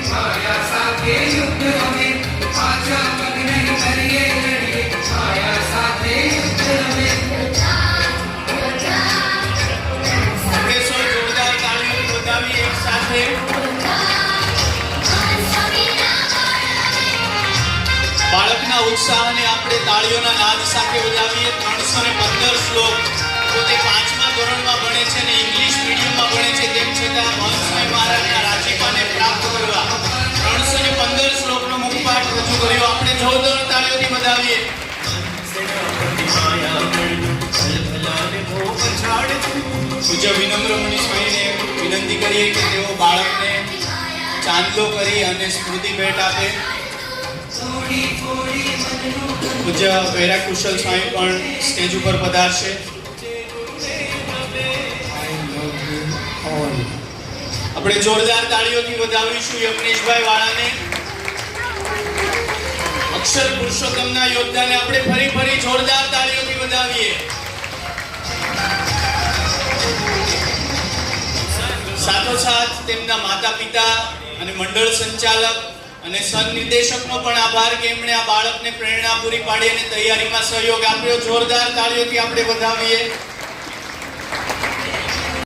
छाया साथे युद्ध रमे पाछा पग नहीं करिए लड़िए छाया साथे युद्ध रमे આપણે સૌ જોરદાર તાળીઓ બજાવી એક સાથે બાળકના ઉત્સાહને આપણે તાળીઓના નાદ સાથે બજાવીએ 315 શ્લોક પોતે 5મા ધોરણમાં ભણે છે અને ઇંગ્લિશ મીડિયમમાં ભણે છે તેમ છતાં હંસભાઈ મહારાજના રાજીપાને પ્રાપ્ત કરવા 315 શ્લોકનો મુખપાઠ રજૂ કર્યો આપણે જોરદાર તાળીઓથી બજાવીએ પૂજ્ય વિનમ્ર મુનિસ્વામીને વિનંતી કરીએ કે તેઓ બાળકને ચાંદલો કરી અને સ્મૃતિ ભેટ આપે પૂજ્ય વૈરા કુશલ સ્વામી પણ સ્ટેજ ઉપર પધારશે આપણે જોરદાર તાળીઓથી વધાવીશું યજ્ઞેશભાઈ વાળાને અક્ષર પુરુષોત્તમના યોદ્ધાને આપણે ફરી જોરદાર તાળીઓથી વધાવીએ સાથોસાથ તેમના માતા પિતા અને મંડળ સંચાલક અને સહનિર્દેશકનો પણ આભાર કે એમણે આ બાળકને પ્રેરણા પૂરી પાડી અને તૈયારીમાં સહયોગ આપ્યો જોરદાર તાળીઓથી આપણે વધાવીએ